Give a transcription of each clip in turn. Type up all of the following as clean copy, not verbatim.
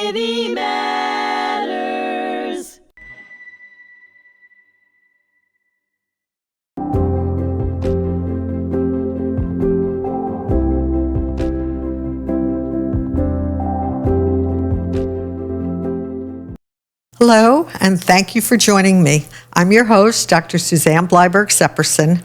Society Matters. Hello, and thank you for joining me. I'm your host, Dr. Susanne Seperson,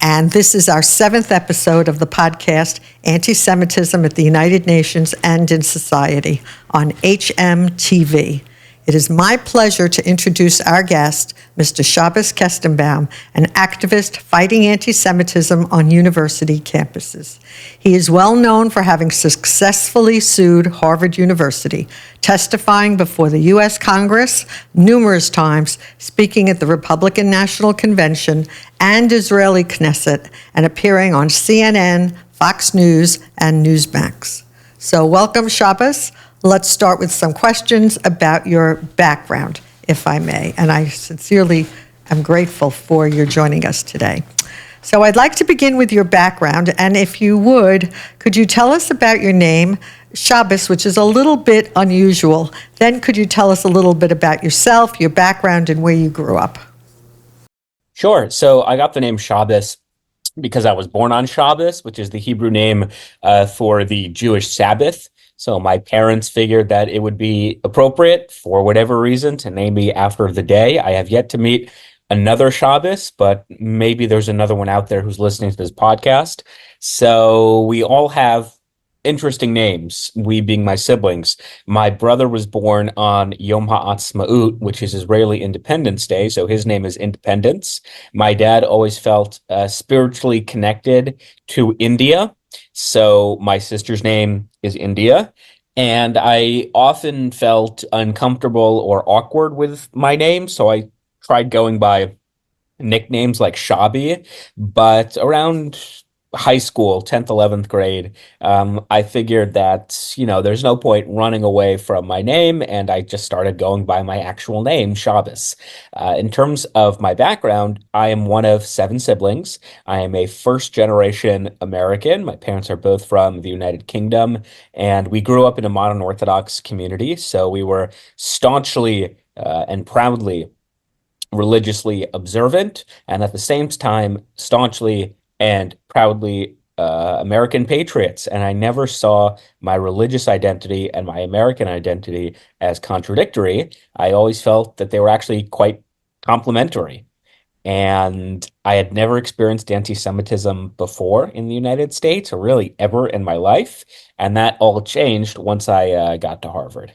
and this is our 7th episode of the podcast, Antisemitism at the United Nations and in Society, on hmTv. It is my pleasure to introduce our guest, Mr. Shabbos Kastenbaum, an activist fighting anti-Semitism on university campuses. He is well known for having successfully sued Harvard University, testifying before the U.S. Congress numerous times, speaking at the Republican National Convention and Israeli Knesset, and appearing on CNN, Fox News, and Newsmax. So welcome, Shabbos. Let's start with some questions about your background, if I may. And I sincerely am grateful for your joining us today. So I'd like to begin with your background. And if you would, could you tell us about your name, Shabbos, which is a little bit unusual. Then could you tell us a little bit about yourself, your background, and where you grew up? Sure. So I got the name Shabbos because I was born on Shabbos, which is the Hebrew name for the Jewish Sabbath. So my parents figured that it would be appropriate, for whatever reason, to name me after the day. I have yet to meet another Shabbos, but maybe there's another one out there who's listening to this podcast. So we all have interesting names, we being my siblings. My brother was born on Yom HaAtzmaut, which is Israeli Independence Day, so his name is Independence. My dad always felt spiritually connected to India, so my sister's name is India. And I often felt uncomfortable or awkward with my name, so I tried going by nicknames like Shabby. But around high school, 10th, 11th grade, I figured that, there's no point running away from my name, and I just started going by my actual name, Shabbos. In terms of my background, I am one of 7 siblings. I am a first-generation American. My parents are both from the United Kingdom, and we grew up in a modern Orthodox community, so we were staunchly and proudly religiously observant, and at the same time, staunchly and proudly American patriots. And I never saw my religious identity and my American identity as contradictory. I always felt that they were actually quite complementary. And I had never experienced anti-Semitism before in the United States, or really ever in my life. And that all changed once I got to Harvard.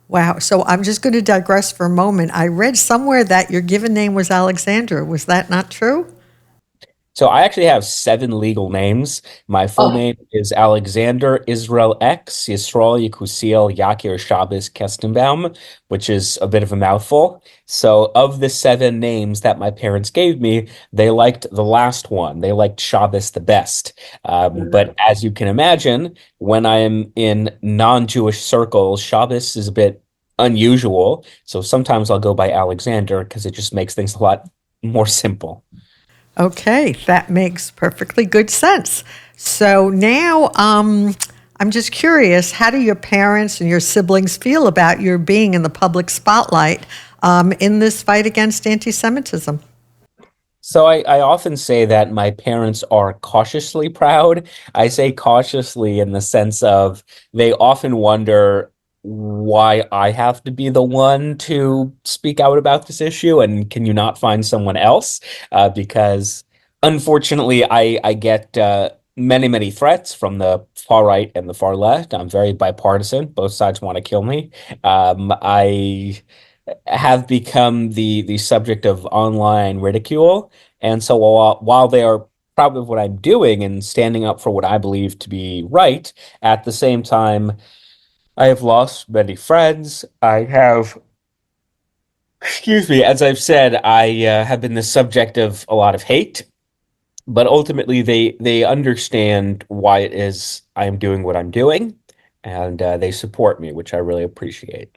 Wow. So I'm just going to digress for a moment. I read somewhere that your given name was Alexander. Was that not true? So I actually have 7 legal names. My full name is Alexander Israel X Yisrael Yekusiel Yakir Shabbos Kastenbaum, which is a bit of a mouthful. So of the 7 names that my parents gave me, they liked the last one. They liked Shabbos the best. But as you can imagine, when I am in non-Jewish circles, Shabbos is a bit unusual. So sometimes I'll go by Alexander because it just makes things a lot more simple. Okay, that makes perfectly good sense. So now I'm just curious, how do your parents and your siblings feel about your being in the public spotlight in this fight against anti-Semitism? So I often say that my parents are cautiously proud. I say cautiously in the sense of they often wonder why I have to be the one to speak out about this issue, and can you not find someone else? Because unfortunately, I get many, many threats from the far right and the far left. I'm very bipartisan. Both sides want to kill me. I have become the subject of online ridicule. And so while they are proud of what I'm doing and standing up for what I believe to be right, at the same time, I have lost many friends. As I've said, I have been the subject of a lot of hate, but ultimately they understand why it is I am doing what I'm doing, and they support me, which I really appreciate.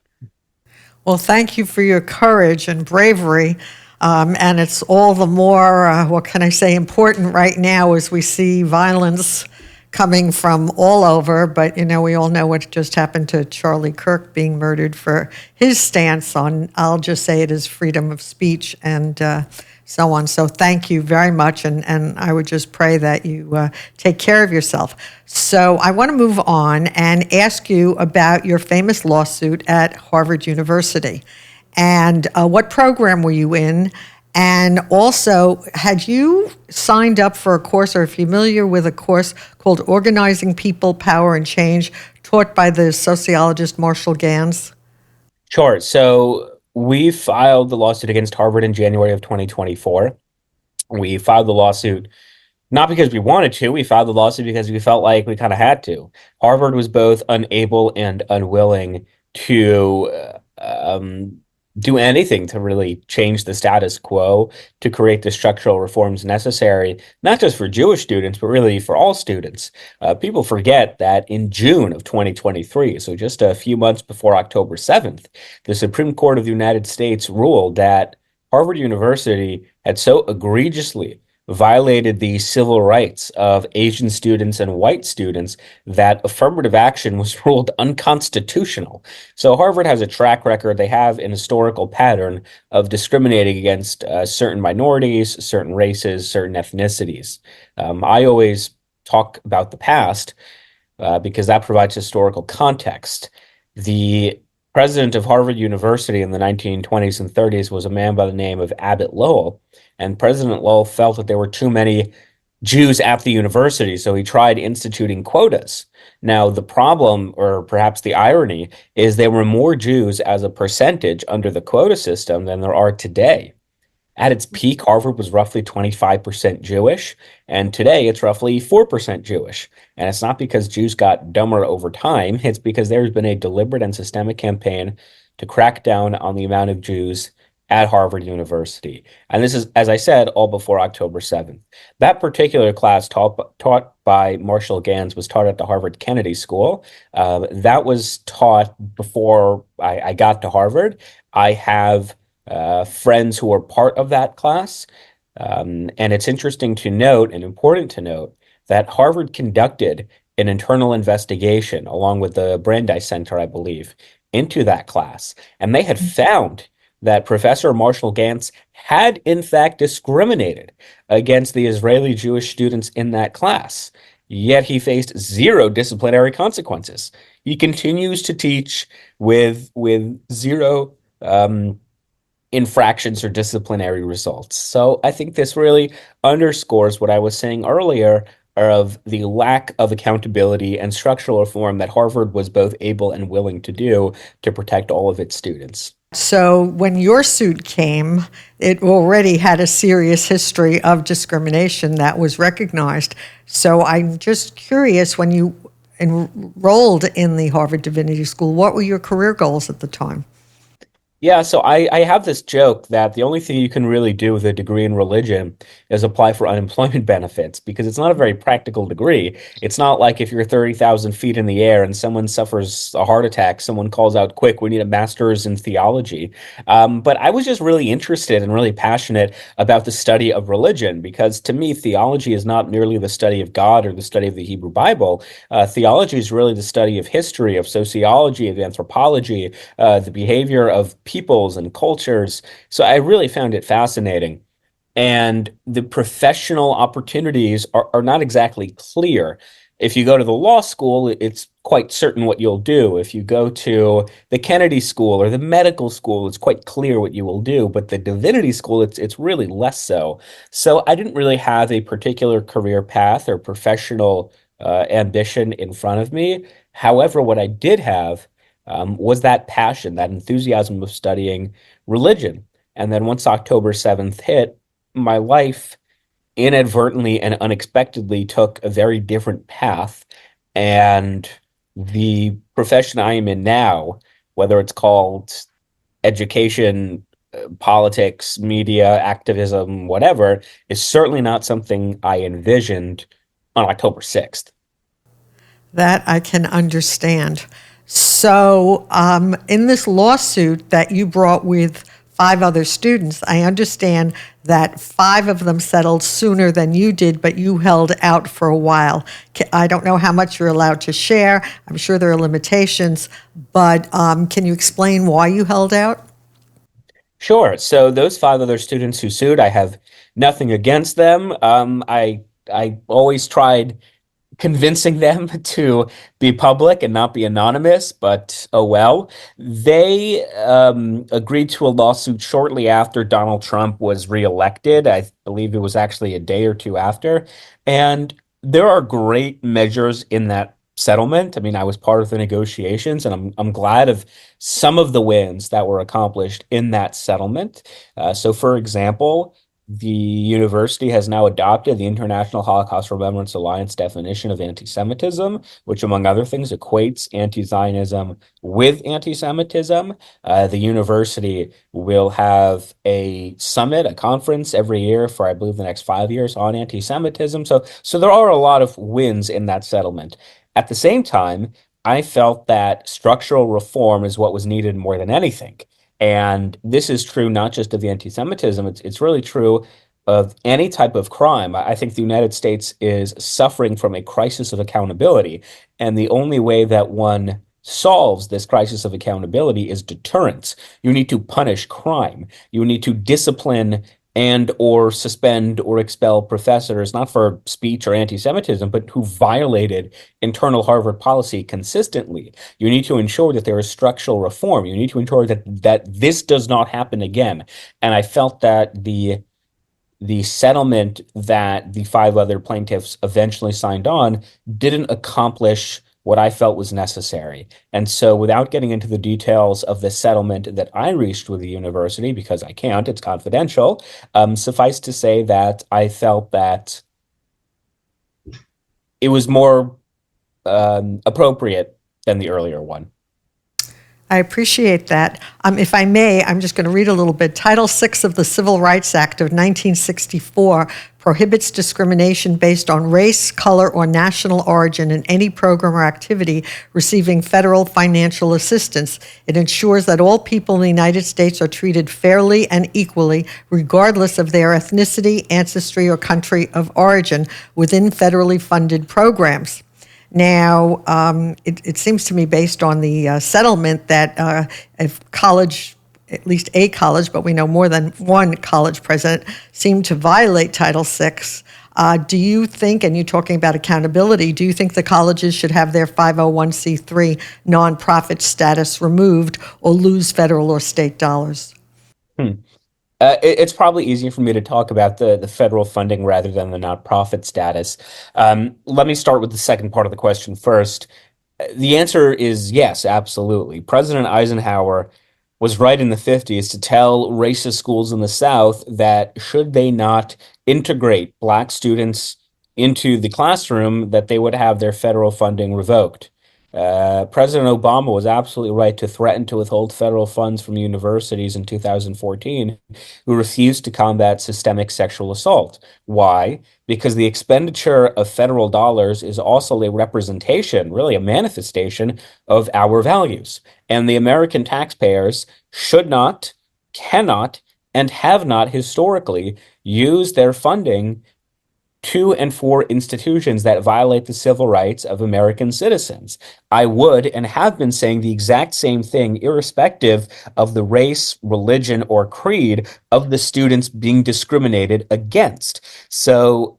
Well, thank you for your courage and bravery. And it's all the more, what can I say, important right now as we see violence coming from all over, but we all know what just happened to Charlie Kirk being murdered for his stance on, I'll just say it is freedom of speech and so on. So thank you very much, and I would just pray that you take care of yourself. So I want to move on and ask you about your famous lawsuit at Harvard University. And what program were you in? And also, had you signed up for a course or familiar with a course called Organizing People, Power, and Change, taught by the sociologist Marshall Gans? Sure. So we filed the lawsuit against Harvard in January of 2024. We filed the lawsuit not because we wanted to. We filed the lawsuit because we felt like we kind of had to. Harvard was both unable and unwilling to do anything to really change the status quo, to create the structural reforms necessary, not just for Jewish students, but really for all students. People forget that in June of 2023, so just a few months before October 7th, the Supreme Court of the United States ruled that Harvard University had so egregiously violated the civil rights of Asian students and white students that affirmative action was ruled unconstitutional. So Harvard has a track record, they have an historical pattern of discriminating against certain minorities, certain races, certain ethnicities. I always talk about the past because that provides historical context. The president of Harvard University in the 1920s and 30s was a man by the name of Abbott Lowell, and President Lowell felt that there were too many Jews at the university, so he tried instituting quotas. Now, the problem, or perhaps the irony, is there were more Jews as a percentage under the quota system than there are today. At its peak, Harvard was roughly 25% Jewish, and today it's roughly 4% Jewish. And it's not because Jews got dumber over time, it's because there's been a deliberate and systemic campaign to crack down on the amount of Jews at Harvard University. And this is, as I said, all before October 7th. That particular class taught by Marshall Gans was taught at the Harvard Kennedy School. That was taught before I got to Harvard. I have friends who were part of that class. And it's interesting to note and important to note that Harvard conducted an internal investigation along with the Brandeis Center, I believe, into that class. And they had found that Professor Marshall Gans had in fact discriminated against the Israeli Jewish students in that class. Yet he faced zero disciplinary consequences. He continues to teach with zero infractions or disciplinary results. So I think this really underscores what I was saying earlier of the lack of accountability and structural reform that Harvard was both able and willing to do to protect all of its students. So when your suit came, it already had a serious history of discrimination that was recognized. So I'm just curious, when you enrolled in the Harvard Divinity School, what were your career goals at the time? Yeah, so I have this joke that the only thing you can really do with a degree in religion is apply for unemployment benefits because it's not a very practical degree. It's not like if you're 30,000 feet in the air and someone suffers a heart attack, someone calls out, quick, we need a master's in theology. But I was just really interested and really passionate about the study of religion because to me, theology is not merely the study of God or the study of the Hebrew Bible. Theology is really the study of history, of sociology, of anthropology, the behavior of peoples and cultures. So I really found it fascinating. And the professional opportunities are not exactly clear. If you go to the law school, it's quite certain what you'll do. If you go to the Kennedy School or the medical school, it's quite clear what you will do. But the divinity school, it's really less so. So I didn't really have a particular career path or professional ambition in front of me. However, what I did have was that passion, that enthusiasm of studying religion. And then once October 7th hit, my life inadvertently and unexpectedly took a very different path. And the profession I am in now, whether it's called education, politics, media, activism, whatever, is certainly not something I envisioned on October 6th. That I can understand. So in this lawsuit that you brought with 5 other students. I understand that 5 of them settled sooner than you did, but you held out for a while. I don't know how much you're allowed to share. I'm sure there are limitations, but can you explain why you held out? Sure. So those 5 other students who sued, I have nothing against them. I always tried convincing them to be public and not be anonymous, but oh well. They agreed to a lawsuit shortly after Donald Trump was reelected. I believe it was actually a day or two after. And there are great measures in that settlement. I mean, I was part of the negotiations, and I'm glad of some of the wins that were accomplished in that settlement. So, for example, the university has now adopted the International Holocaust Remembrance Alliance definition of anti-Semitism, which, among other things, equates anti-Zionism with anti-Semitism. The university will have a summit, a conference every year for, I believe, the next 5 years on anti-Semitism. So there are a lot of wins in that settlement. At the same time, I felt that structural reform is what was needed more than anything. And this is true not just of the anti-Semitism, it's really true of any type of crime. I think the United States is suffering from a crisis of accountability. And the only way that one solves this crisis of accountability is deterrence. You need to punish crime. You need to discipline and or suspend or expel professors, not for speech or anti-Semitism, but who violated internal Harvard policy consistently. You need to ensure that there is structural reform. You need to ensure that this does not happen again. And I felt that the settlement that the 5 other plaintiffs eventually signed on didn't accomplish what I felt was necessary. And so, without getting into the details of the settlement that I reached with the university, because I can't, it's confidential, suffice to say that I felt that it was more appropriate than the earlier one. I appreciate that. If I may, I'm just going to read a little bit. Title VI of the Civil Rights Act of 1964 prohibits discrimination based on race, color, or national origin in any program or activity receiving federal financial assistance. It ensures that all people in the United States are treated fairly and equally, regardless of their ethnicity, ancestry, or country of origin within federally funded programs. Now, it seems to me, based on the settlement, that if college, at least a college, but we know more than one college president, seemed to violate Title VI, do you think, and you're talking about accountability, do you think the colleges should have their 501c3 nonprofit status removed or lose federal or state dollars? Hmm. It's probably easier for me to talk about the federal funding rather than the nonprofit status. Let me start with the second part of the question first. The answer is yes, absolutely. President Eisenhower was right in the 50s to tell racist schools in the South that should they not integrate Black students into the classroom, that they would have their federal funding revoked. President Obama was absolutely right to threaten to withhold federal funds from universities in 2014 who refused to combat systemic sexual assault. Why? Because the expenditure of federal dollars is also a representation, really a manifestation of our values. And the American taxpayers should not, cannot, and have not historically used their funding to and for institutions that violate the civil rights of American citizens. I would and have been saying the exact same thing, irrespective of the race, religion, or creed of the students being discriminated against. So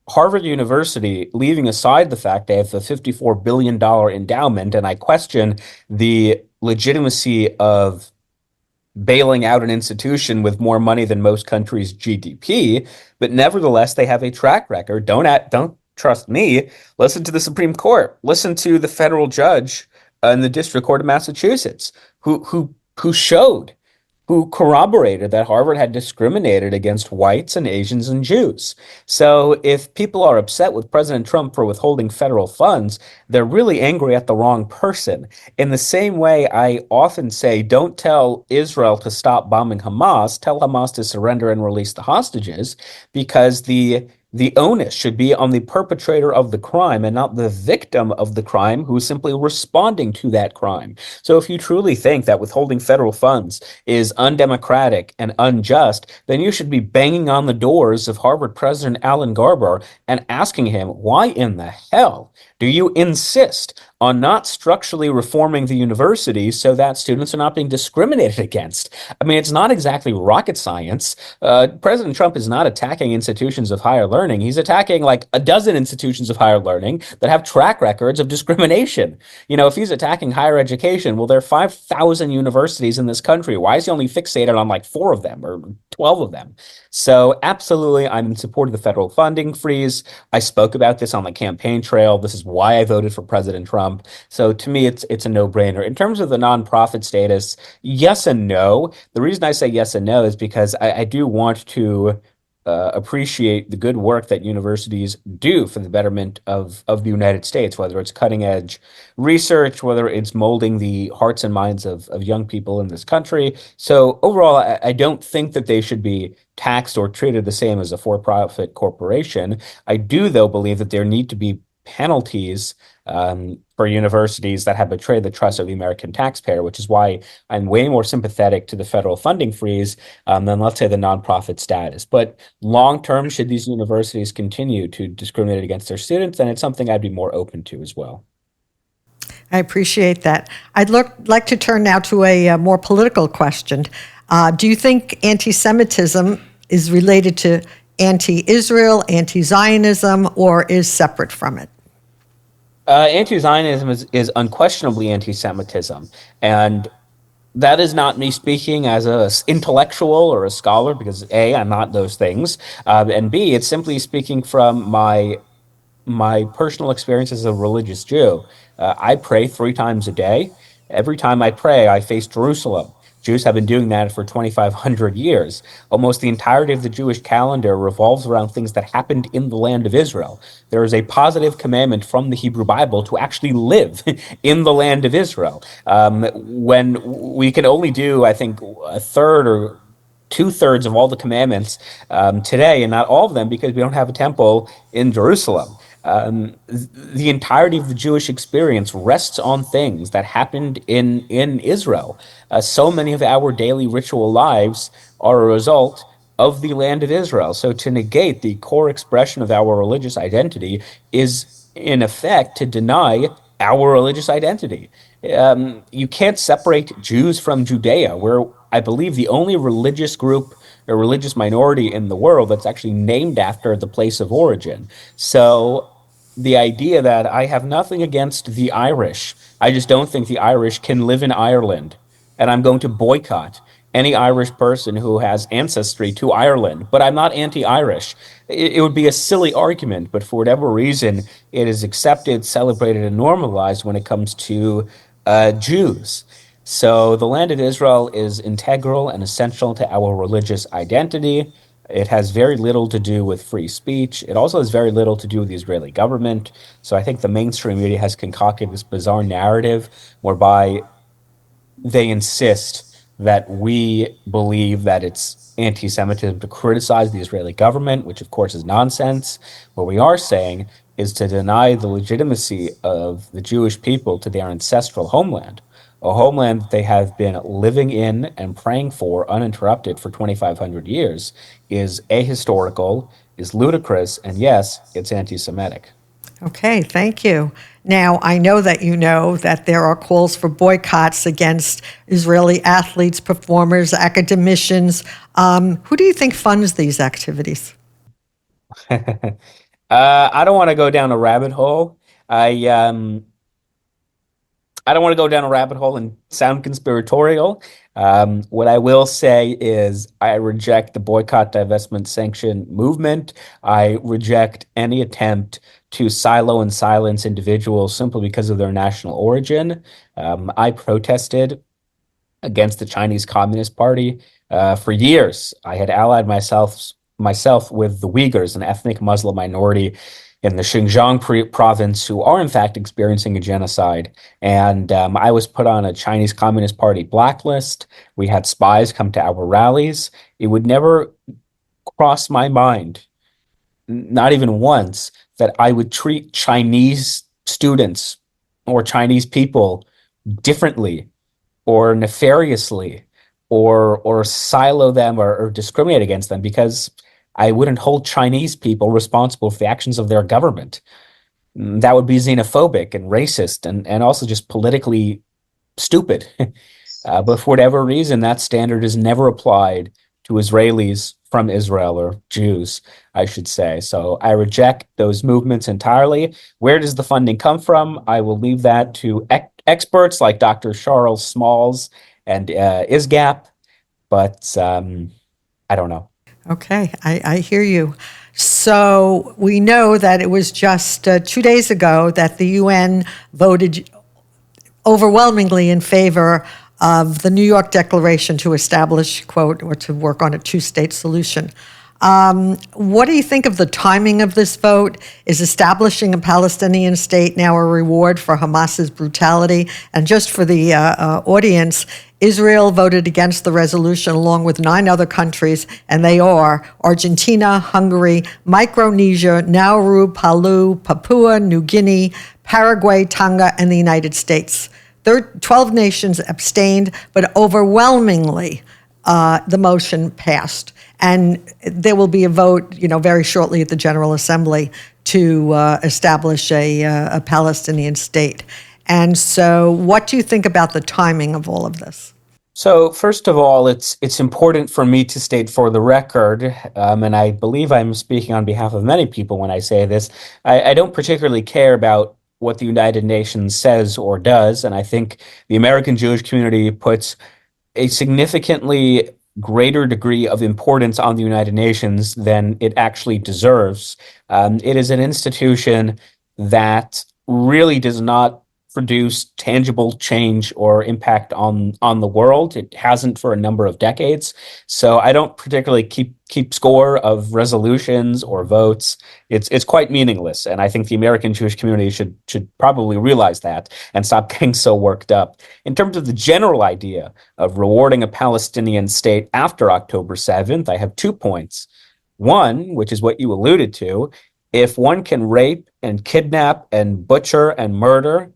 Harvard University, leaving aside the fact they have a $54 billion endowment, and I question the legitimacy of bailing out an institution with more money than most countries' GDP, but nevertheless, they have a track record. Don't trust me. Listen to the Supreme Court. Listen to the federal judge in the District Court of Massachusetts, who showed, who corroborated that Harvard had discriminated against whites and Asians and Jews. So if people are upset with President Trump for withholding federal funds, they're really angry at the wrong person. In the same way, I often say, don't tell Israel to stop bombing Hamas, tell Hamas to surrender and release the hostages, because the the onus should be on the perpetrator of the crime and not the victim of the crime who is simply responding to that crime. So if you truly think that withholding federal funds is undemocratic and unjust, then you should be banging on the doors of Harvard President Alan Garber and asking him, why in the hell do you insist on not structurally reforming the university so that students are not being discriminated against? I mean, it's not exactly rocket science. President Trump is not attacking institutions of higher learning. He's attacking like a dozen institutions of higher learning that have track records of discrimination. You know, if he's attacking higher education, well, there are 5,000 universities in this country. Why is he only fixated on like four of them or 12 of them? So absolutely, I'm in support of the federal funding freeze. I spoke about this on the campaign trail. This is why I voted for President Trump. So to me, it's a no-brainer. In terms of the nonprofit status, yes and no. The reason I say yes and no is because I do want to appreciate the good work that universities do for the betterment of the United States, whether it's cutting edge research, whether it's molding the hearts and minds of young people in this country. So overall, I don't think that they should be taxed or treated the same as a for-profit corporation. I do, though, believe that there need to be penalties for universities that have betrayed the trust of the American taxpayer, which is why I'm way more sympathetic to the federal funding freeze than, let's say, the nonprofit status. But long term, should these universities continue to discriminate against their students, then it's something I'd be more open to as well. I appreciate that. Like to turn now to a more political question. Do you think anti-Semitism is related to anti-Israel, anti-Zionism, or is separate from it? Anti-Zionism is unquestionably anti-Semitism, and that is not me speaking as a intellectual or a scholar, because A, I'm not those things, and B, it's simply speaking from my personal experience as a religious Jew. I pray 3 times a day. Every time I pray, I face Jerusalem. Jews have been doing that for 2,500 years. Almost the entirety of the Jewish calendar revolves around things that happened in the land of Israel. There is a positive commandment from the Hebrew Bible to actually live in the land of Israel. When we can only do, I think, a third or 2/3 of all the commandments today, and not all of them because we don't have a temple in Jerusalem. The entirety of the Jewish experience rests on things that happened in Israel. So many of our daily ritual lives are a result of the land of Israel. So to negate the core expression of our religious identity is, in effect, to deny our religious identity. You can't separate Jews from Judea. We're, I believe, the only religious group or religious minority in the world that's actually named after the place of origin. So the idea that I have nothing against the Irish, I just don't think the Irish can live in Ireland, and I'm going to boycott any Irish person who has ancestry to Ireland, but I'm not anti-Irish. It would be a silly argument, but for whatever reason, it is accepted, celebrated, and normalized when it comes to Jews. So the land of Israel is integral and essential to our religious identity. It has very little to do with free speech. It also has very little to do with the Israeli government. So I think the mainstream media has concocted this bizarre narrative whereby they insist that we believe that it's anti-Semitism to criticize the Israeli government, which of course is nonsense. What we are saying is to deny the legitimacy of the Jewish people to their ancestral homeland, a homeland that they have been living in and praying for uninterrupted for 2,500 years, is ahistorical, is ludicrous, and yes, it's anti-Semitic. Okay, thank you. Now, I know that there are calls for boycotts against Israeli athletes, performers, academicians. Who do you think funds these activities? I don't want to go down a rabbit hole. I don't want to go down a rabbit hole and sound conspiratorial. What I will say is I reject the boycott, divestment, sanction movement. I reject any attempt to silo and silence individuals simply because of their national origin. I protested against the Chinese Communist Party for years. I had allied myself with the Uyghurs, an ethnic Muslim minority in the Xinjiang province, who are in fact experiencing a genocide. And I was put on a Chinese Communist Party blacklist. We had spies come to our rallies. It would never cross my mind not even once, that I would treat Chinese students or Chinese people differently or nefariously or silo them or discriminate against them, because I wouldn't hold Chinese people responsible for the actions of their government. That would be xenophobic and racist and also just politically stupid. But for whatever reason, that standard is never applied to Israelis from Israel, or Jews, I should say. So I reject those movements entirely. Where does the funding come from? I will leave that to experts like Dr. Charles Smalls and ISGAP, but I don't know. Okay, I hear you. So we know that it was just 2 days ago that the UN voted overwhelmingly in favor of the New York Declaration to establish, quote, or to work on a two-state solution. What do you think of the timing of this vote? Is establishing a Palestinian state now a reward for Hamas's brutality? And just for the audience, Israel voted against the resolution along with 9 other countries, and they are Argentina, Hungary, Micronesia, Nauru, Palau, Papua New Guinea, Paraguay, Tonga, and the United States. 12 nations abstained, but overwhelmingly the motion passed. And there will be a vote, very shortly at the General Assembly to establish a Palestinian state. And so what do you think about the timing of all of this? So first of all, it's important for me to state for the record, and I believe I'm speaking on behalf of many people when I say this, I don't particularly care about what the United Nations says or does, and I think the American Jewish community puts a significantly greater degree of importance on the United Nations than it actually deserves. It is an institution that really does not produce tangible change or impact on the world. It hasn't for a number of decades. So I don't particularly keep score of resolutions or votes. It's quite meaningless. And I think the American Jewish community should probably realize that and stop getting so worked up. In terms of the general idea of rewarding a Palestinian state after October 7th, I have 2 points. One, which is what you alluded to, if one can rape and kidnap and butcher and murder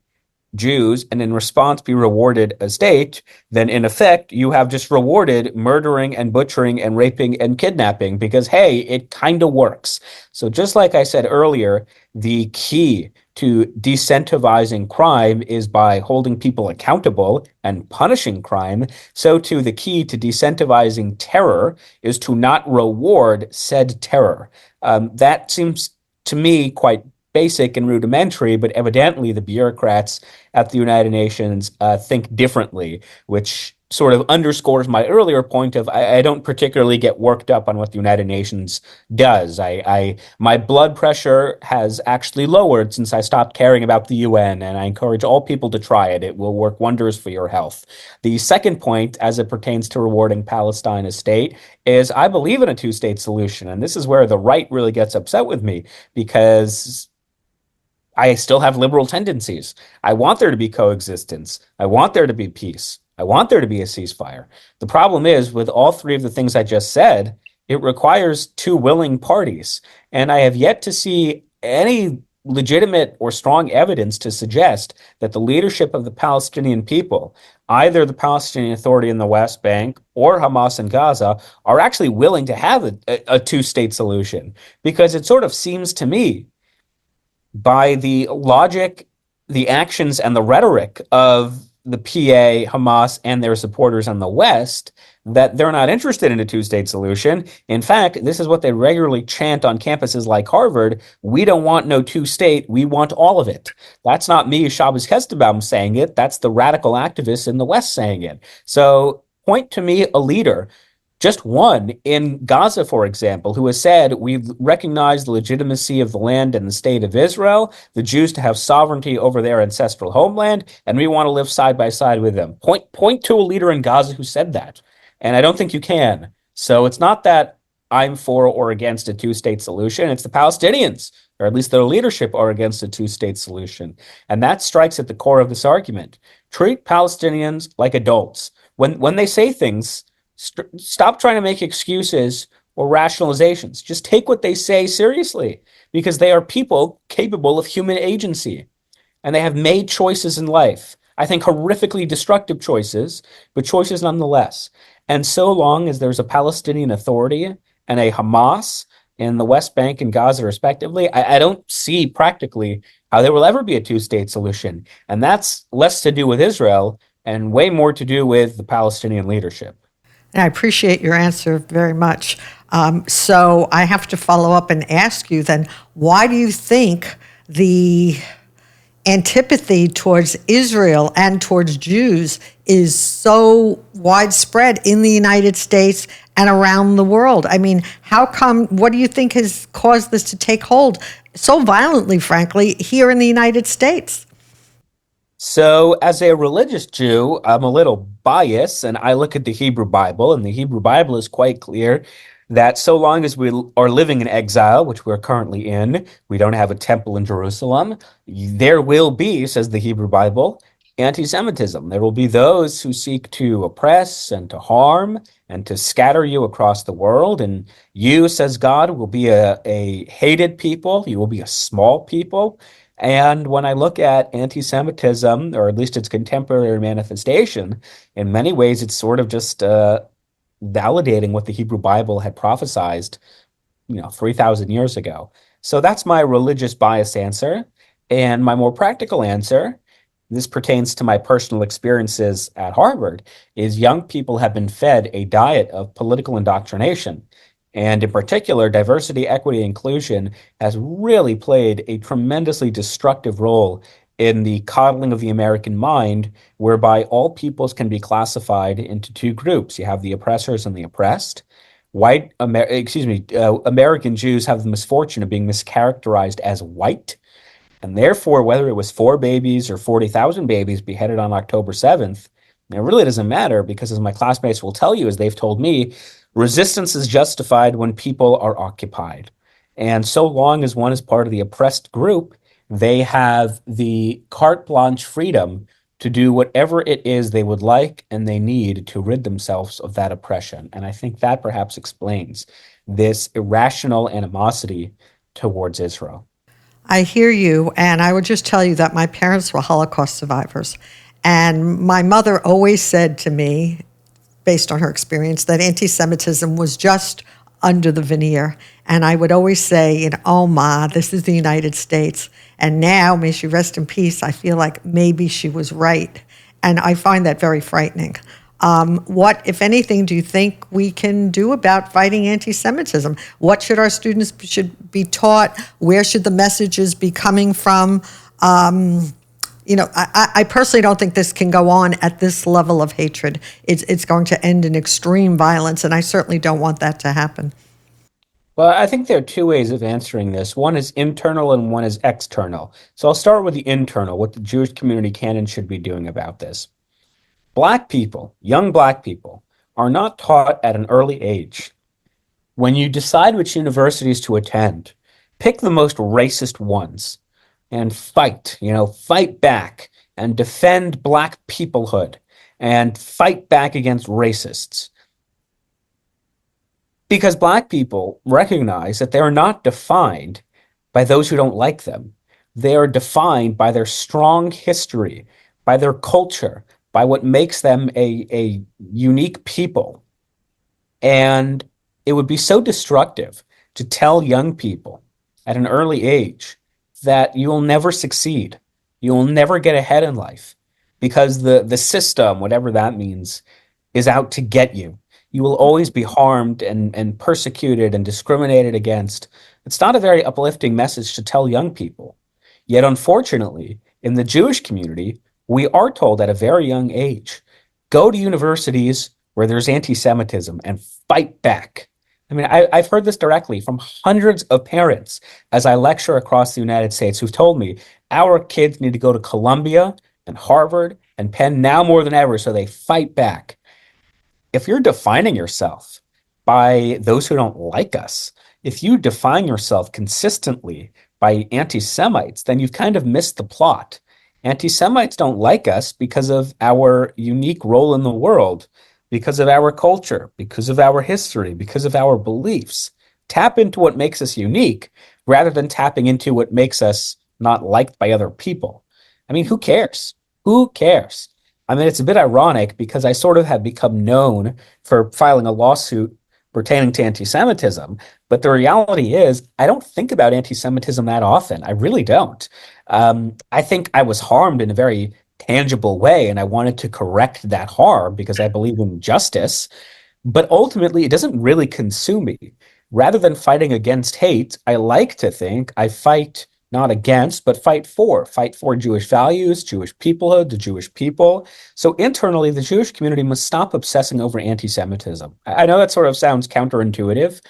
Jews and in response be rewarded a state, then in effect you have just rewarded murdering and butchering and raping and kidnapping, because hey, it kind of works. So just like I said earlier, the key to decentivizing crime is by holding people accountable and punishing crime. So too, the key to decentivizing terror is to not reward said terror. That seems to me quite basic and rudimentary, but evidently the bureaucrats at the United Nations think differently, which sort of underscores my earlier point of I don't particularly get worked up on what the United Nations does. My blood pressure has actually lowered since I stopped caring about the UN, and I encourage all people to try it. It will work wonders for your health. The second point, as it pertains to rewarding Palestine as state, is I believe in a two-state solution, and this is where the right really gets upset with me, because I still have liberal tendencies. I want there to be coexistence. I want there to be peace. I want there to be a ceasefire. The problem is, with all 3 of the things I just said, it requires 2 willing parties. And I have yet to see any legitimate or strong evidence to suggest that the leadership of the Palestinian people, either the Palestinian Authority in the West Bank or Hamas in Gaza, are actually willing to have a two-state solution. Because it sort of seems to me, by the logic, the actions, and the rhetoric of the PA, Hamas, and their supporters in the West, that they're not interested in a two-state solution. In fact, this is what they regularly chant on campuses like Harvard: we don't want no two-state, we want all of it. That's not me, Shabbos Kastenbaum, saying it. That's the radical activists in the West saying it. So point to me a leader, just one, in Gaza, for example, who has said, we recognize the legitimacy of the land and the state of Israel, the Jews to have sovereignty over their ancestral homeland, and we want to live side by side with them. Point to a leader in Gaza who said that. And I don't think you can. So it's not that I'm for or against a two-state solution. It's the Palestinians, or at least their leadership, are against a two-state solution. And that strikes at the core of this argument. Treat Palestinians like adults. When they say things, stop trying to make excuses or rationalizations. Just take what they say seriously because they are people capable of human agency and they have made choices in life. I think horrifically destructive choices, but choices nonetheless. And so long as there's a Palestinian Authority and a Hamas in the West Bank and Gaza, respectively, I don't see practically how there will ever be a two-state solution. And that's less to do with Israel and way more to do with the Palestinian leadership. And I appreciate your answer very much. So I have to follow up and ask you then, why do you think the antipathy towards Israel and towards Jews is so widespread in the United States and around the world? I mean, how come, what do you think has caused this to take hold so violently, frankly, here in the United States? So, as a religious Jew, I'm a little biased, and I look at the Hebrew Bible, and the Hebrew Bible is quite clear that so long as we are living in exile, which we're currently in, we don't have a temple in Jerusalem, there will be, says the Hebrew Bible, anti-Semitism. There will be those who seek to oppress and to harm and to scatter you across the world. And you, says God, will be a hated people. You will be a small people. And when I look at anti-Semitism, or at least its contemporary manifestation, in many ways, it's sort of just validating what the Hebrew Bible had prophesized, 3,000 years ago. So that's my religious bias answer. And my more practical answer, this pertains to my personal experiences at Harvard, is young people have been fed a diet of political indoctrination. And in particular, diversity, equity, inclusion has really played a tremendously destructive role in the coddling of the American mind, whereby all peoples can be classified into two groups. You have the oppressors and the oppressed. American Jews have the misfortune of being mischaracterized as white. And therefore, whether it was 4 babies or 40,000 babies beheaded on October 7th, it really doesn't matter because, as my classmates will tell you, as they've told me, resistance is justified when people are occupied. And so long as one is part of the oppressed group, they have the carte blanche freedom to do whatever it is they would like and they need to rid themselves of that oppression. And I think that perhaps explains this irrational animosity towards Israel. I hear you, and I would just tell you that my parents were Holocaust survivors. And my mother always said to me, based on her experience, that anti-Semitism was just under the veneer. And I would always say, oh, Ma, this is the United States. And now, may she rest in peace, I feel like maybe she was right. And I find that very frightening. What, if anything, do you think we can do about fighting anti-Semitism? What should our students should be taught? Where should the messages be coming from? I personally don't think this can go on at this level of hatred. It's going to end in extreme violence, and I certainly don't want that to happen. Well, I think there are two ways of answering this. One is internal and one is external. So I'll start with the internal, what the Jewish community can and should be doing about this. Black people, young Black people, are not taught at an early age. When you decide which universities to attend, pick the most racist ones and fight back and defend Black peoplehood and fight back against racists. Because Black people recognize that they are not defined by those who don't like them. They are defined by their strong history, by their culture, by what makes them a unique people. And it would be so destructive to tell young people at an early age that you will never succeed. You will never get ahead in life because the system, whatever that means, is out to get you. You will always be harmed and persecuted and discriminated against. It's not a very uplifting message to tell young people. Yet, unfortunately, in the Jewish community, we are told at a very young age, go to universities where there's anti-Semitism and fight back. I mean, I've heard this directly from hundreds of parents as I lecture across the United States who've told me our kids need to go to Columbia and Harvard and Penn now more than ever so they fight back. If you're defining yourself by those who don't like us, if you define yourself consistently by anti-Semites, then you've kind of missed the plot. Anti-Semites don't like us because of our unique role in the world. because of our culture, because of our history, because of our beliefs. Tap into what makes us unique rather than tapping into what makes us not liked by other people. I mean, who cares? Who cares? I mean, it's a bit ironic because I sort of have become known for filing a lawsuit pertaining to anti-Semitism, but the reality is I don't think about anti-Semitism that often. I really don't. I think I was harmed in a very tangible way, and I wanted to correct that harm because I believe in justice. But ultimately, it doesn't really consume me. Rather than fighting against hate, I like to think I fight not against, but fight for Jewish values, Jewish peoplehood, the Jewish people. So internally, the Jewish community must stop obsessing over anti-Semitism. I know that sort of sounds counterintuitive,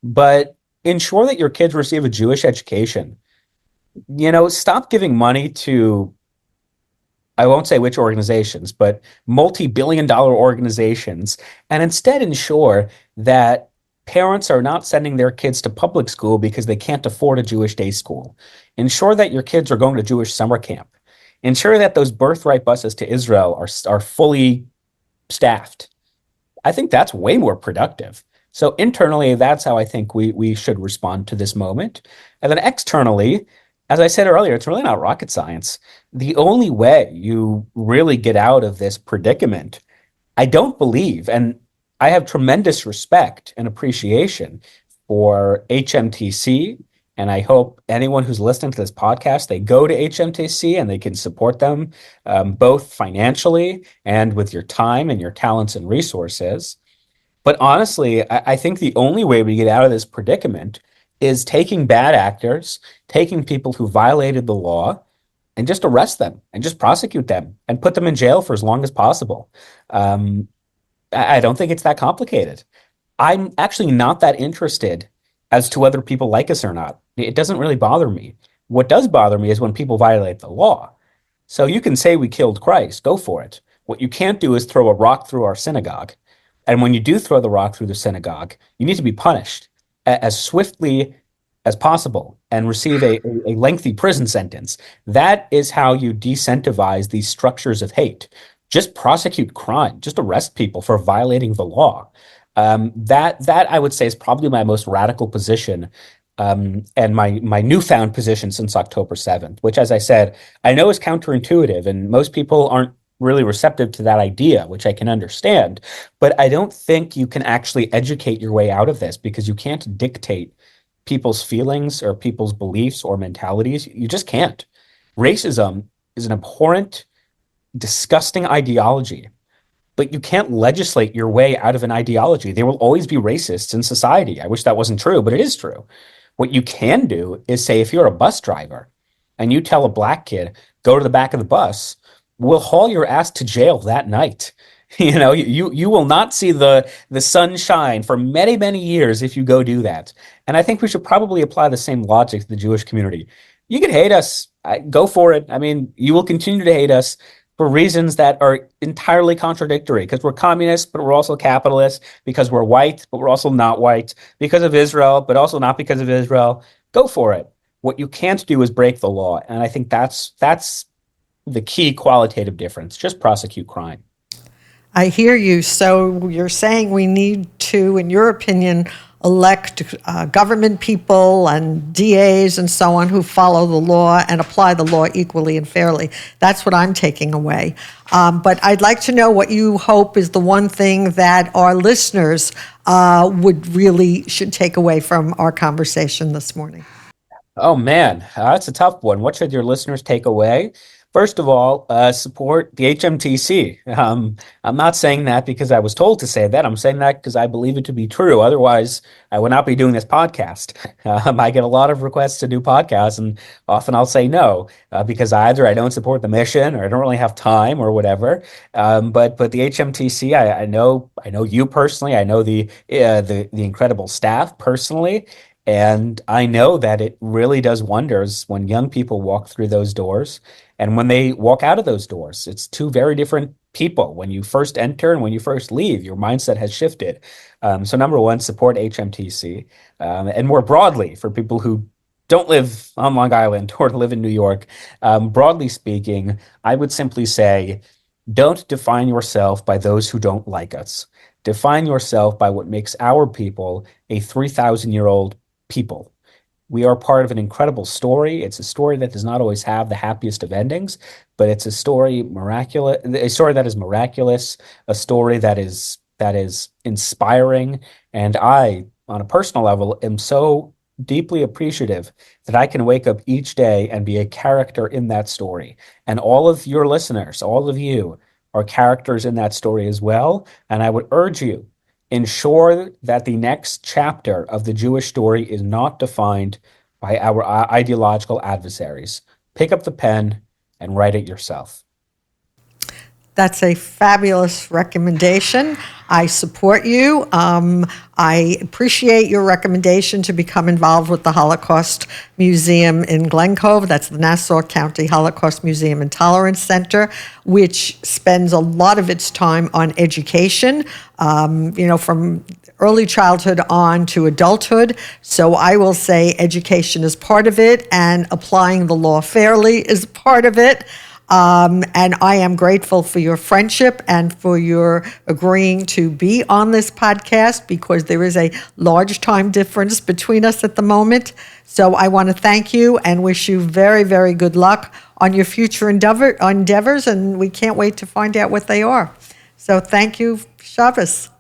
but ensure that your kids receive a Jewish education. Stop giving money to, I won't say which organizations, but multi-billion dollar organizations, and instead ensure that parents are not sending their kids to public school because they can't afford a Jewish day school. Ensure that your kids are going to Jewish summer camp. Ensure that those birthright buses to Israel are fully staffed. I think that's way more productive. So internally, that's how I think we should respond to this moment. And then externally, as I said earlier, it's really not rocket science. The only way you really get out of this predicament, I don't believe, and I have tremendous respect and appreciation for hmTv, and I hope anyone who's listening to this podcast, they go to hmTv and they can support them both financially and with your time and your talents and resources. But honestly, I think the only way we get out of this predicament is taking bad actors, taking people who violated the law, and just arrest them and just prosecute them and put them in jail for as long as possible. I don't think it's that complicated. I'm actually not that interested as to whether people like us or not. It doesn't really bother me. What does bother me is when people violate the law. So you can say we killed Christ, go for it. What you can't do is throw a rock through our synagogue. And when you do throw the rock through the synagogue, you need to be punished as swiftly as possible and receive a lengthy prison sentence. That is how you decentivize these structures of hate. Just prosecute crime, just arrest people for violating the law. That I would say is probably my most radical position, and my newfound position since October 7th, which, as I said, I know is counterintuitive, and most people aren't really receptive to that idea, which I can understand. But I don't think you can actually educate your way out of this because you can't dictate people's feelings or people's beliefs or mentalities. You just can't. Racism is an abhorrent, disgusting ideology, but you can't legislate your way out of an ideology. There will always be racists in society. I wish that wasn't true, but it is true. What you can do is say, if you're a bus driver and you tell a black kid, go to the back of the bus, we'll haul your ass to jail that night. You will not see the sunshine for many, many years if you go do that. And I think we should probably apply the same logic to the Jewish community. You can hate us. Go for it. I mean, you will continue to hate us for reasons that are entirely contradictory, because we're communists, but we're also capitalists, because we're white, but we're also not white, because of Israel, but also not because of Israel. Go for it. What you can't do is break the law. And I think that's the key qualitative difference. Just prosecute crime. I hear you. So you're saying we need to, in your opinion, elect government people and DAs and so on who follow the law and apply the law equally and fairly. That's what I'm taking away. But I'd like to know what you hope is the one thing that our listeners should take away from our conversation this morning. Oh man, that's a tough one. What should your listeners take away? First of all, support the hmTv. I'm not saying that because I was told to say that. I'm saying that because I believe it to be true. Otherwise, I would not be doing this podcast. I get a lot of requests to do podcasts, and often I'll say no because either I don't support the mission or I don't really have time or whatever. But the hmTv, I know you personally. I know the incredible staff personally. And I know that it really does wonders when young people walk through those doors and when they walk out of those doors. It's two very different people. When you first enter and when you first leave, your mindset has shifted. So number one, support hmTv. And more broadly, for people who don't live on Long Island or live in New York, broadly speaking, I would simply say, Don't define yourself by those who don't like us. Define yourself by what makes our people a 3,000-year-old people. We are part of an incredible story. It's a story that does not always have the happiest of endings, but it's a story a story that is miraculous, a story that is inspiring. And I, on a personal level, am so deeply appreciative that I can wake up each day and be a character in that story. And all of your listeners, all of you, are characters in that story as well. And I would urge you, ensure that the next chapter of the Jewish story is not defined by our ideological adversaries. Pick up the pen and write it yourself. That's a fabulous recommendation. I support you. I appreciate your recommendation to become involved with the Holocaust Museum in Glen Cove. That's the Nassau County Holocaust Museum and Tolerance Center, which spends a lot of its time on education, from early childhood on to adulthood. So I will say education is part of it, and applying the law fairly is part of it. And I am grateful for your friendship and for your agreeing to be on this podcast, because there is a large time difference between us at the moment. So I want to thank you and wish you very, very good luck on your future endeavors, and we can't wait to find out what they are. So thank you, Shabbos.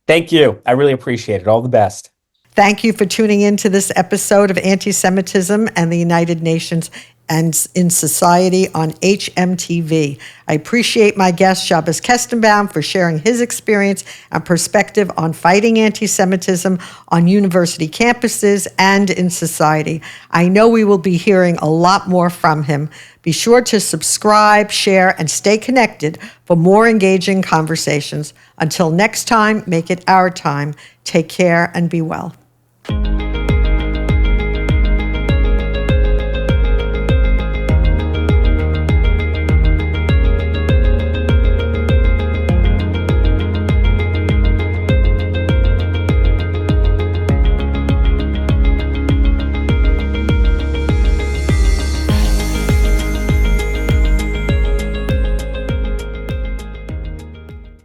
Thank you. I really appreciate it. All the best. Thank you for tuning in to this episode of Antisemitism and the United Nations and in Society on hmTv. I appreciate my guest, Shabbos Kastenbaum, for sharing his experience and perspective on fighting anti-Semitism on university campuses and in society. I know we will be hearing a lot more from him. Be sure to subscribe, share, and stay connected for more engaging conversations. Until next time, make it our time. Take care and be well.